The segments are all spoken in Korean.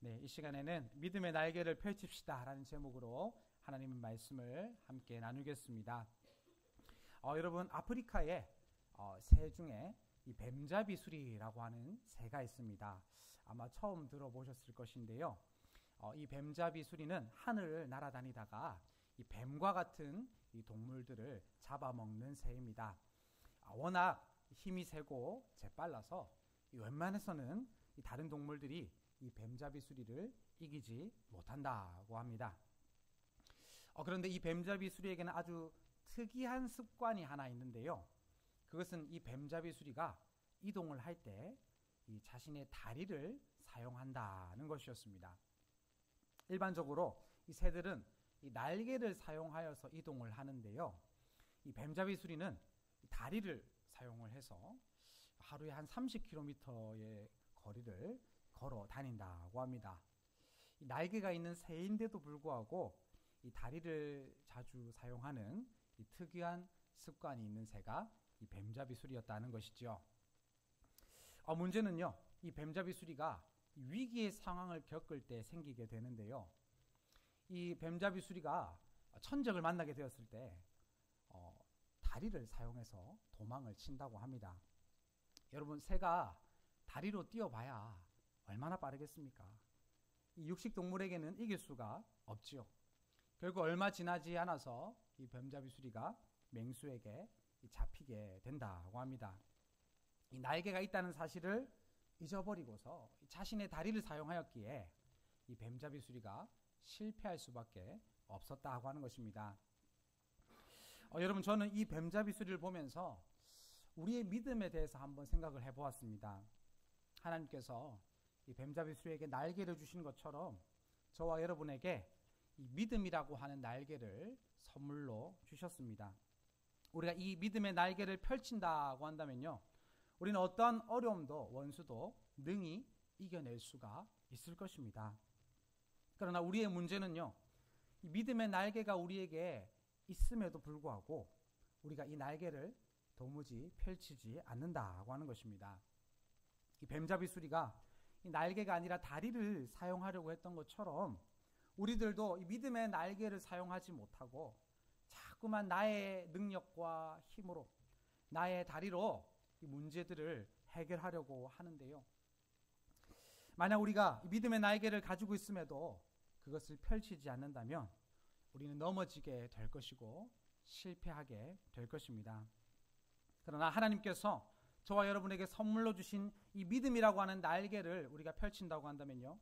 네, 이 시간에는 믿음의 날개를 펼칩시다 라는 제목으로 하나님의 말씀을 함께 나누겠습니다. 여러분, 아프리카에 새 중에 이 뱀잡이수리라고 하는 새가 있습니다. 아마 처음 들어보셨을 것인데요. 이 뱀잡이수리는 하늘을 날아다니다가 이 뱀과 같은 이 동물들을 잡아먹는 새입니다. 워낙 힘이 세고 재빨라서 웬만해서는 이 다른 동물들이 이 뱀잡이수리를 이기지 못한다고 합니다. 그런데 이 뱀잡이수리에게는 아주 특이한 습관이 하나 있는데요. 그것은 이 뱀잡이수리가 이동을 할 때 이 자신의 다리를 사용한다는 것이었습니다. 일반적으로 이 새들은 이 날개를 사용하여서 이동을 하는데요. 이 뱀잡이수리는 다리를 사용을 해서 하루에 한 30km의 거리를 걸어 다닌다고 합니다. 이 날개가 있는 새인데도 불구하고 이 다리를 자주 사용하는 이 특이한 습관이 있는 새가 이 뱀잡이수리였다는 것이죠. 문제는요, 이 뱀잡이수리가 위기의 상황을 겪을 때 생기게 되는데요. 이 뱀잡이수리가 천적을 만나게 되었을 때 다리를 사용해서 도망을 친다고 합니다. 여러분, 새가 다리로 뛰어봐야 얼마나 빠르겠습니까? 이 육식동물에게는 이길 수가 없지요. 결국 얼마 지나지 않아서 이 뱀잡이수리가 맹수에게 잡히게 된다고 합니다. 이 날개가 있다는 사실을 잊어버리고서 자신의 다리를 사용하였기에 이 뱀잡이수리가 실패할 수밖에 없었다고 하는 것입니다. 여러분, 저는 이 뱀잡이수리를 보면서 우리의 믿음에 대해서 한번 생각을 해보았습니다. 하나님께서 이 뱀잡이수리에게 날개를 주신 것처럼 저와 여러분에게 이 믿음이라고 하는 날개를 선물로 주셨습니다. 우리가 이 믿음의 날개를 펼친다고 한다면요, 우리는 어떠한 어려움도 원수도 능히 이겨낼 수가 있을 것입니다. 그러나 우리의 문제는요, 이 믿음의 날개가 우리에게 있음에도 불구하고 우리가 이 날개를 도무지 펼치지 않는다고 하는 것입니다. 이 뱀잡이수리가 이 날개가 아니라 다리를 사용하려고 했던 것처럼 우리들도 이 믿음의 날개를 사용하지 못하고 자꾸만 나의 능력과 힘으로, 나의 다리로 이 문제들을 해결하려고 하는데요. 만약 우리가 이 믿음의 날개를 가지고 있음에도 그것을 펼치지 않는다면 우리는 넘어지게 될 것이고 실패하게 될 것입니다. 그러나 하나님께서 저와 여러분에게 선물로 주신 이 믿음이라고 하는 날개를 우리가 펼친다고 한다면요,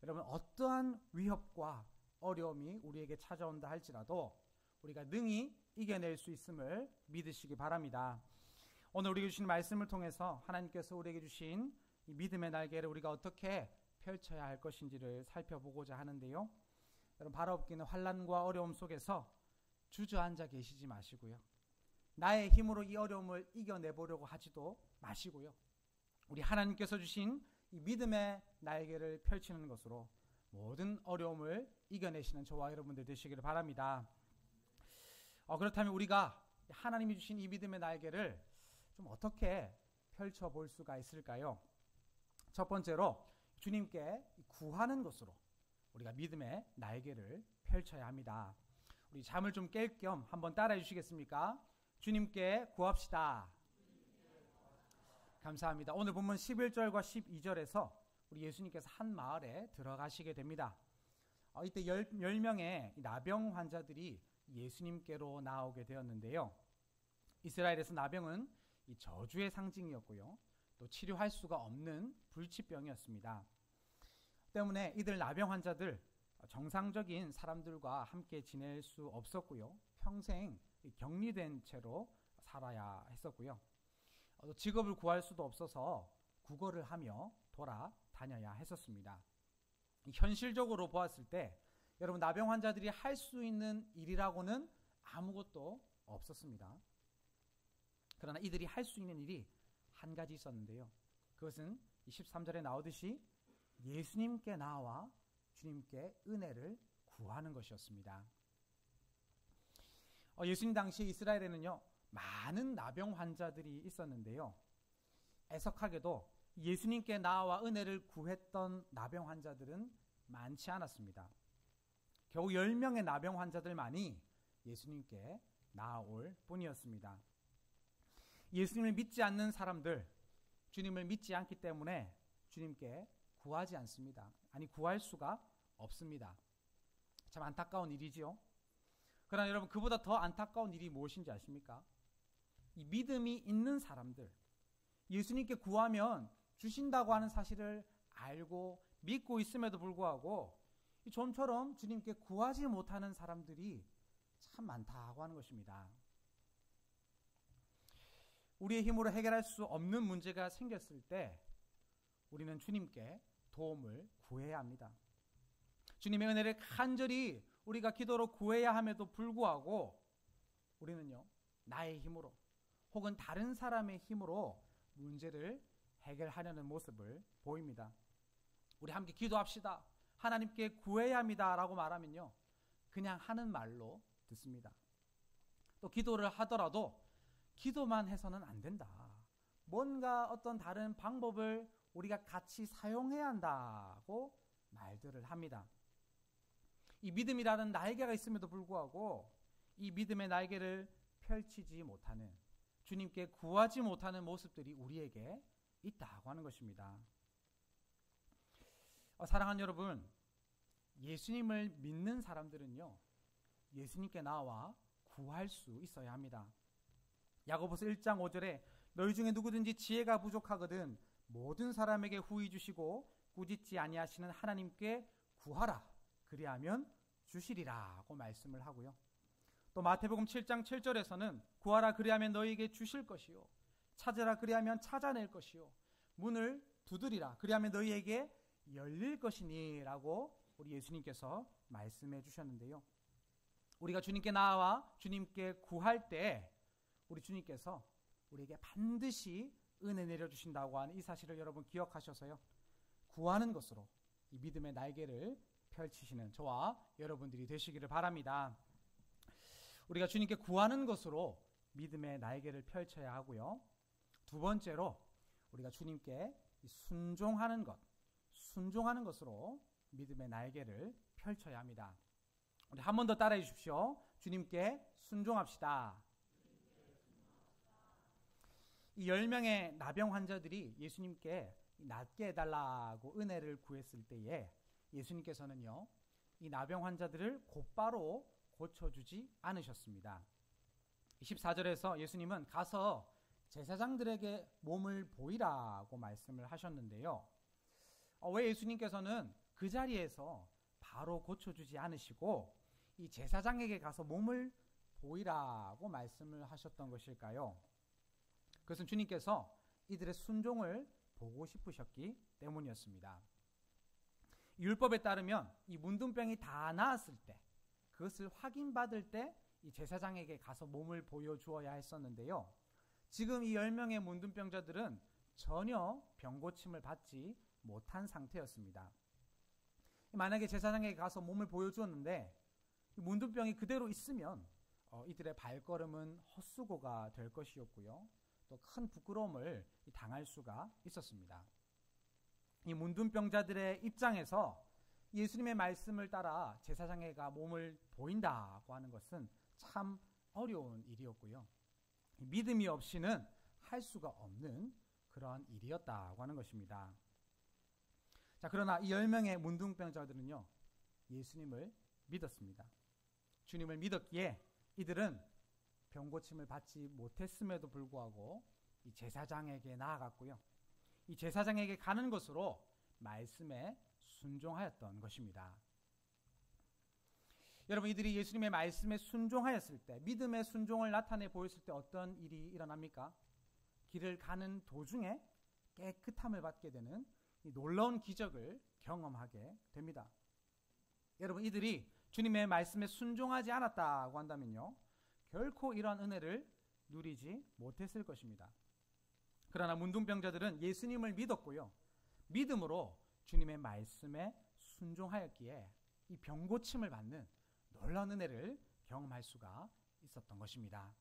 여러분, 어떠한 위협과 어려움이 우리에게 찾아온다 할지라도 우리가 능히 이겨낼 수 있음을 믿으시기 바랍니다. 오늘 우리에게 주신 말씀을 통해서 하나님께서 우리에게 주신 이 믿음의 날개를 우리가 어떻게 펼쳐야 할 것인지를 살펴보고자 하는데요. 여러분, 발아엎기는 환난과 어려움 속에서 주저앉아 계시지 마시고요. 나의 힘으로 이 어려움을 이겨내보려고 하지도 마시고요. 우리 하나님께서 주신 이 믿음의 날개를 펼치는 것으로 모든 어려움을 이겨내시는 저와 여러분들 되시기를 바랍니다. 그렇다면 우리가 하나님이 주신 이 믿음의 날개를 좀 어떻게 펼쳐볼 수가 있을까요? 첫 번째로 주님께 구하는 것으로 우리가 믿음의 날개를 펼쳐야 합니다. 우리 잠을 좀 깰 겸 한번 따라해 주시겠습니까? 주님께 구합시다. 감사합니다. 오늘 본문 11절과 12절에서 우리 예수님께서 한 마을에 들어가시게 됩니다. 이때 10명의 나병 환자들이 예수님께로 나오게 되었는데요. 이스라엘에서 나병은 이 저주의 상징이었고요, 또 치료할 수가 없는 불치병이었습니다. 때문에 이들 나병 환자들 정상적인 사람들과 함께 지낼 수 없었고요, 평생 격리된 채로 살아야 했었고요, 직업을 구할 수도 없어서 구걸을 하며 돌아다녀야 했었습니다. 현실적으로 보았을 때 여러분, 나병 환자들이 할 수 있는 일이라고는 아무것도 없었습니다. 그러나 이들이 할 수 있는 일이 한 가지 있었는데요. 그것은 13절에 나오듯이 예수님께 나와 주님께 은혜를 구하는 것이었습니다. 예수님 당시 이스라엘에는요, 많은 나병 환자들이 있었는데요. 애석하게도 예수님께 나와 은혜를 구했던 나병 환자들은 많지 않았습니다. 겨우 10명의 나병 환자들만이 예수님께 나아올 뿐이었습니다. 예수님을 믿지 않는 사람들, 주님을 믿지 않기 때문에 주님께 구하지 않습니다. 아니, 구할 수가 없습니다. 참 안타까운 일이지요. 그러나 여러분, 그보다 더 안타까운 일이 무엇인지 아십니까? 이 믿음이 있는 사람들, 예수님께 구하면 주신다고 하는 사실을 알고 믿고 있음에도 불구하고 좀처럼 주님께 구하지 못하는 사람들이 참 많다고 하는 것입니다. 우리의 힘으로 해결할 수 없는 문제가 생겼을 때 우리는 주님께 도움을 구해야 합니다. 주님의 은혜를 간절히 우리가 기도로 구해야 함에도 불구하고 우리는요, 나의 힘으로 혹은 다른 사람의 힘으로 문제를 해결하려는 모습을 보입니다. 우리 함께 기도합시다. 하나님께 구해야 합니다. 라고 말하면요, 그냥 하는 말로 듣습니다. 또 기도를 하더라도 기도만 해서는 안 된다. 뭔가 어떤 다른 방법을 우리가 같이 사용해야 한다고 말들을 합니다. 이 믿음이라는 날개가 있음에도 불구하고 이 믿음의 날개를 펼치지 못하는, 주님께 구하지 못하는 모습들이 우리에게 있다고 하는 것입니다. 사랑하는 여러분, 예수님을 믿는 사람들은요, 예수님께 나와 구할 수 있어야 합니다. 야고보서 1장 5절에 너희 중에 누구든지 지혜가 부족하거든 모든 사람에게 후히 주시고 꾸짖지 아니하시는 하나님께 구하라. 그리하면 주시리라고 말씀을 하고요. 또 마태복음 7장 7절에서는 구하라 그리하면 너희에게 주실 것이요 찾으라 그리하면 찾아낼 것이요 문을 두드리라 그리하면 너희에게 열릴 것이니 라고 우리 예수님께서 말씀해 주셨는데요. 우리가 주님께 나와 주님께 구할 때 우리 주님께서 우리에게 반드시 은혜 내려주신다고 하는 이 사실을 여러분 기억하셔서요, 구하는 것으로 이 믿음의 날개를 펼치시는 저와 여러분들이 되시기를 바랍니다. 우리가 주님께 구하는 것으로 믿음의 날개를 펼쳐야 하고요, 두 번째로 우리가 주님께 순종하는 것으로 믿음의 날개를 펼쳐야 합니다. 우리 한 번 더 따라해 주십시오. 주님께 순종합시다. 이 10명의 나병 환자들이 예수님께 낫게 해달라고 은혜를 구했을 때에 예수님께서는요, 이 나병 환자들을 곧바로 고쳐주지 않으셨습니다. 14절에서 예수님은 가서 제사장들에게 몸을 보이라고 말씀을 하셨는데요. 왜 예수님께서는 그 자리에서 바로 고쳐주지 않으시고 이 제사장에게 가서 몸을 보이라고 말씀을 하셨던 것일까요? 그것은 주님께서 이들의 순종을 보고 싶으셨기 때문이었습니다. 율법에 따르면 이 문둥병이 다 나았을 때, 그것을 확인받을 때 이 제사장에게 가서 몸을 보여주어야 했었는데요. 지금 이 10명의 문둥병자들은 전혀 병고침을 받지 못한 상태였습니다. 만약에 제사장에게 가서 몸을 보여주었는데 문둥병이 그대로 있으면 이들의 발걸음은 헛수고가 될 것이었고요, 또 큰 부끄러움을 당할 수가 있었습니다. 이 문둥병자들의 입장에서 예수님의 말씀을 따라 제사장에게 몸을 보인다고 하는 것은 참 어려운 일이었고요, 믿음이 없이는 할 수가 없는 그러한 일이었다고 하는 것입니다. 자, 그러나 이 10명의 문둥병자들은요, 예수님을 믿었습니다. 주님을 믿었기에 이들은 병고침을 받지 못했음에도 불구하고 이 제사장에게 나아갔고요, 이 제사장에게 가는 것으로 말씀에 순종하였던 것입니다. 여러분, 이들이 예수님의 말씀에 순종하였을 때, 믿음의 순종을 나타내 보였을 때 어떤 일이 일어납니까? 길을 가는 도중에 깨끗함을 받게 되는 이 놀라운 기적을 경험하게 됩니다. 여러분, 이들이 주님의 말씀에 순종하지 않았다고 한다면요, 결코 이러한 은혜를 누리지 못했을 것입니다. 그러나 문둥병자들은 예수님을 믿었고요, 믿음으로 주님의 말씀에 순종하였기에 이 병고침을 받는 놀라운 은혜를 경험할 수가 있었던 것입니다.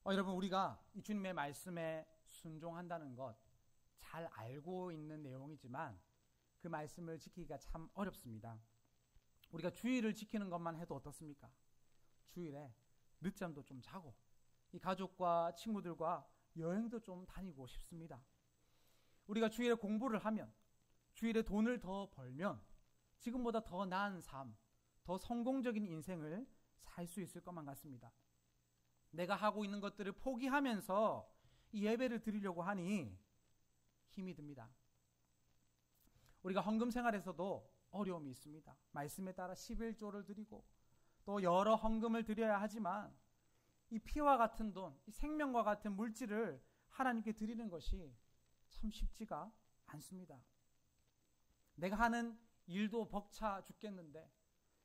여러분, 우리가 이 주님의 말씀에 순종한다는 것 잘 알고 있는 내용이지만 그 말씀을 지키기가 참 어렵습니다. 우리가 주일을 지키는 것만 해도 어떻습니까? 주일에 늦잠도 좀 자고 이 가족과 친구들과 여행도 좀 다니고 싶습니다. 우리가 주일에 공부를 하면, 주일에 돈을 더 벌면 지금보다 더 나은 삶, 더 성공적인 인생을 살 수 있을 것만 같습니다. 내가 하고 있는 것들을 포기하면서 이 예배를 드리려고 하니 힘이 듭니다. 우리가 헌금 생활에서도 어려움이 있습니다. 말씀에 따라 11조를 드리고 또 여러 헌금을 드려야 하지만 이 피와 같은 돈, 이 생명과 같은 물질을 하나님께 드리는 것이 참 쉽지가 않습니다. 내가 하는 일도 벅차 죽겠는데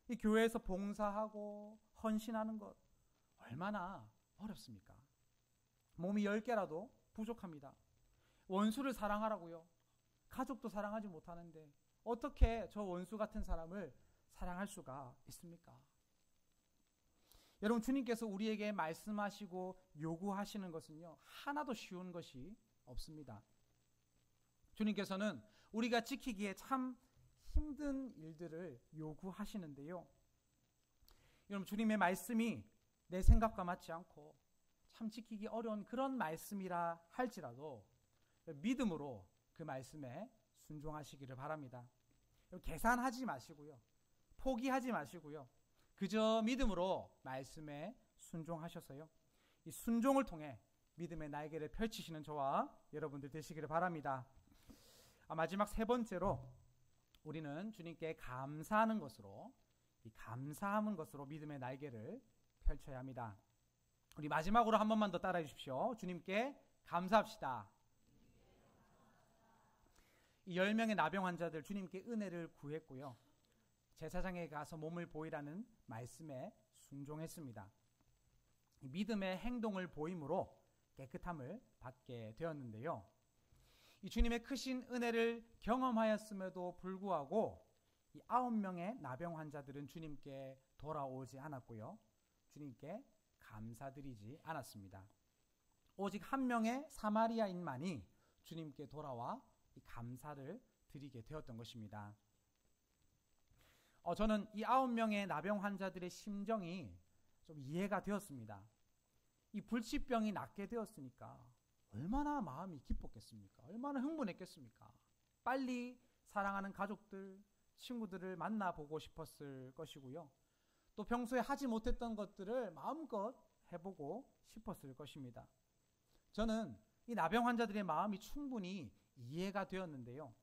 이 교회에서 봉사하고 헌신하는 것 얼마나 어렵습니까? 몸이 10개라도 부족합니다. 원수를 사랑하라고요. 가족도 사랑하지 못하는데 어떻게 저 원수 같은 사람을 사랑할 수가 있습니까? 여러분, 주님께서 우리에게 말씀하시고 요구하시는 것은요, 하나도 쉬운 것이 없습니다. 주님께서는 우리가 지키기에 참 힘든 일들을 요구하시는데요. 여러분, 주님의 말씀이 내 생각과 맞지 않고 참 지키기 어려운 그런 말씀이라 할지라도 믿음으로 그 말씀에 순종하시기를 바랍니다. 계산하지 마시고요. 포기하지 마시고요. 그저 믿음으로 말씀에 순종하셔서요. 이 순종을 통해 믿음의 날개를 펼치시는 저와 여러분들 되시기를 바랍니다. 마지막 세 번째로 우리는 주님께 감사하는 것으로, 이 감사하는 것으로 믿음의 날개를 펼쳐야 합니다. 우리 마지막으로 한 번만 더 따라해 주십시오. 주님께 감사합시다. 이 10명의 나병 환자들 주님께 은혜를 구했고요. 제사장에 가서 몸을 보이라는 말씀에 순종했습니다. 믿음의 행동을 보임으로 깨끗함을 받게 되었는데요. 이 주님의 크신 은혜를 경험하였음에도 불구하고 이 9명의 나병 환자들은 주님께 돌아오지 않았고요. 주님께 감사드리지 않았습니다. 오직 한 명의 사마리아인만이 주님께 돌아와 이 감사를 드리게 되었던 것입니다. 저는 이 9명의 나병 환자들의 심정이 좀 이해가 되었습니다. 이 불치병이 낫게 되었으니까 얼마나 마음이 기뻤겠습니까? 얼마나 흥분했겠습니까? 빨리 사랑하는 가족들, 친구들을 만나보고 싶었을 것이고요. 또 평소에 하지 못했던 것들을 마음껏 해보고 싶었을 것입니다. 저는 이 나병 환자들의 마음이 충분히 이해가 되었는데요.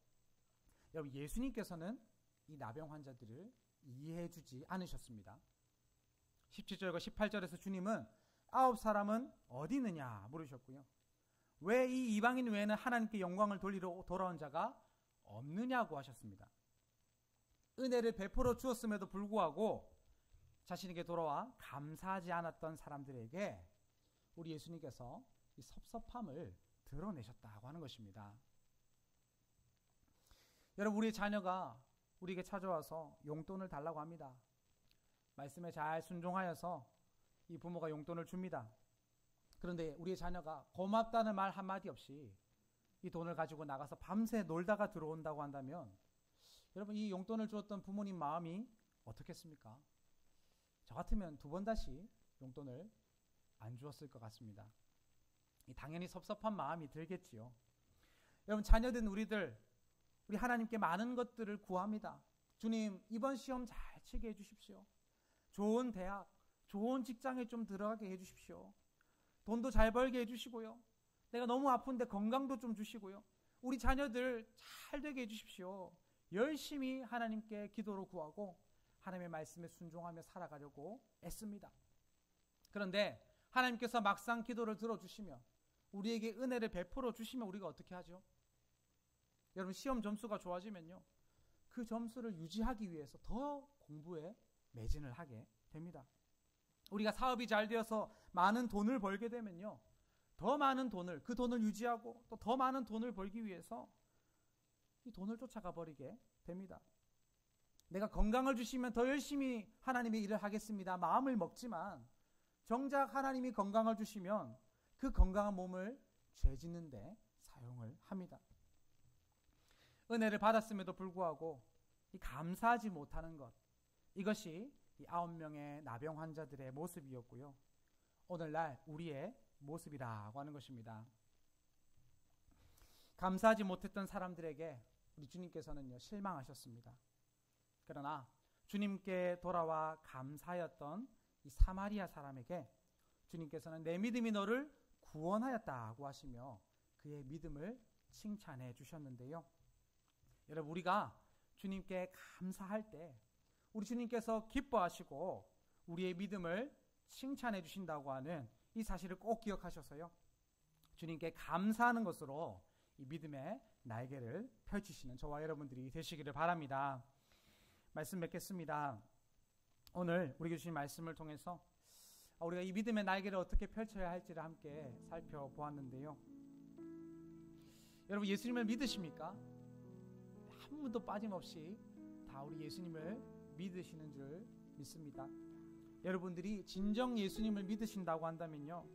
여러분, 예수님께서는 이 나병 환자들을 이해해 주지 않으셨습니다. 17절과 18절에서 주님은 9사람은 어디 있느냐 물으셨고요. 왜 이 이방인 외에는 하나님께 영광을 돌리러 돌아온 자가 없느냐고 하셨습니다. 은혜를 베풀어 주었음에도 불구하고 자신에게 돌아와 감사하지 않았던 사람들에게 우리 예수님께서 이 섭섭함을 드러내셨다고 하는 것입니다. 여러분, 우리의 자녀가 우리에게 찾아와서 용돈을 달라고 합니다. 말씀에 잘 순종하여서 이 부모가 용돈을 줍니다. 그런데 우리의 자녀가 고맙다는 말 한마디 없이 이 돈을 가지고 나가서 밤새 놀다가 들어온다고 한다면 여러분, 이 용돈을 주었던 부모님 마음이 어떻겠습니까? 저 같으면 2번 다시 용돈을 안 주었을 것 같습니다. 당연히 섭섭한 마음이 들겠지요. 여러분, 자녀된 우리 하나님께 많은 것들을 구합니다. 주님, 이번 시험 잘 치게 해주십시오. 좋은 대학, 좋은 직장에 좀 들어가게 해주십시오. 돈도 잘 벌게 해주시고요. 내가 너무 아픈데 건강도 좀 주시고요. 우리 자녀들 잘 되게 해주십시오. 열심히 하나님께 기도로 구하고 하나님의 말씀에 순종하며 살아가려고 애씁니다. 그런데 하나님께서 막상 기도를 들어주시면, 우리에게 은혜를 베풀어 주시면 우리가 어떻게 하죠? 여러분, 시험 점수가 좋아지면요, 그 점수를 유지하기 위해서 더 공부에 매진을 하게 됩니다. 우리가 사업이 잘 되어서 많은 돈을 벌게 되면요, 더 많은 돈을, 그 돈을 유지하고 또 더 많은 돈을 벌기 위해서 이 돈을 쫓아가 버리게 됩니다. 내가 건강을 주시면 더 열심히 하나님의 일을 하겠습니다 마음을 먹지만, 정작 하나님이 건강을 주시면 그 건강한 몸을 죄 짓는데 사용을 합니다. 은혜를 받았음에도 불구하고 이 감사하지 못하는 것, 이것이 이 9명의 나병 환자들의 모습이었고요. 오늘날 우리의 모습이라고 하는 것입니다. 감사하지 못했던 사람들에게 우리 주님께서는요, 실망하셨습니다. 그러나 주님께 돌아와 감사하였던 이 사마리아 사람에게 주님께서는 내 믿음이 너를 구원하였다고 하시며 그의 믿음을 칭찬해 주셨는데요. 여러분, 우리가 주님께 감사할 때 우리 주님께서 기뻐하시고 우리의 믿음을 칭찬해 주신다고 하는 이 사실을 꼭 기억하셔서요, 주님께 감사하는 것으로 이 믿음의 날개를 펼치시는 저와 여러분들이 되시기를 바랍니다. 말씀 맺겠습니다. 오늘 우리 주신 말씀을 통해서 우리가 이 믿음의 날개를 어떻게 펼쳐야 할지를 함께 살펴보았는데요. 여러분, 예수님을 믿으십니까? 한 분도 빠짐없이 다 우리 예수님을 믿으시는 줄 믿습니다. 여러분들이 진정 예수님을 믿으신다고 한다면요,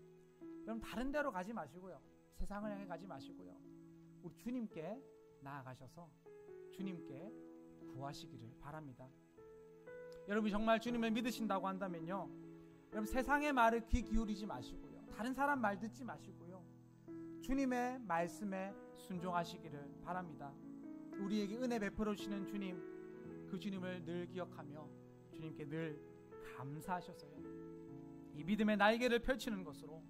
여러분 다른 데로 가지 마시고요, 세상을 향해 가지 마시고요, 우리 주님께 나아가셔서 주님께 구하시기를 바랍니다. 여러분이 정말 주님을 믿으신다고 한다면요, 여러분 세상의 말에 귀 기울이지 마시고요, 다른 사람 말 듣지 마시고요, 주님의 말씀에 순종하시기를 바랍니다. 우리에게 은혜 베풀어 주시는 주님, 그 주님을 늘 기억하며 주님께 늘 감사하셔서요, 이 믿음의 날개를 펼치는 것으로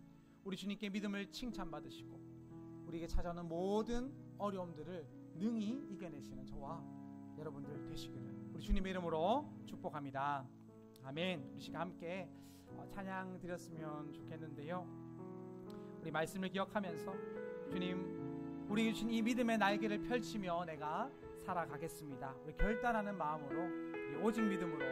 우리 주님께 믿음을 칭찬받으시고 우리에게 찾아오는 모든 어려움들을 능히 이겨내시는 저와 여러분들 되시기를 우리 주님의 이름으로 축복합니다. 아멘. 우리 시간 함께 찬양 드렸으면 좋겠는데요, 우리 말씀을 기억하면서 주님, 우리 주신 이 믿음의 날개를 펼치며 내가 살아가겠습니다, 우리 결단하는 마음으로 오직 믿음으로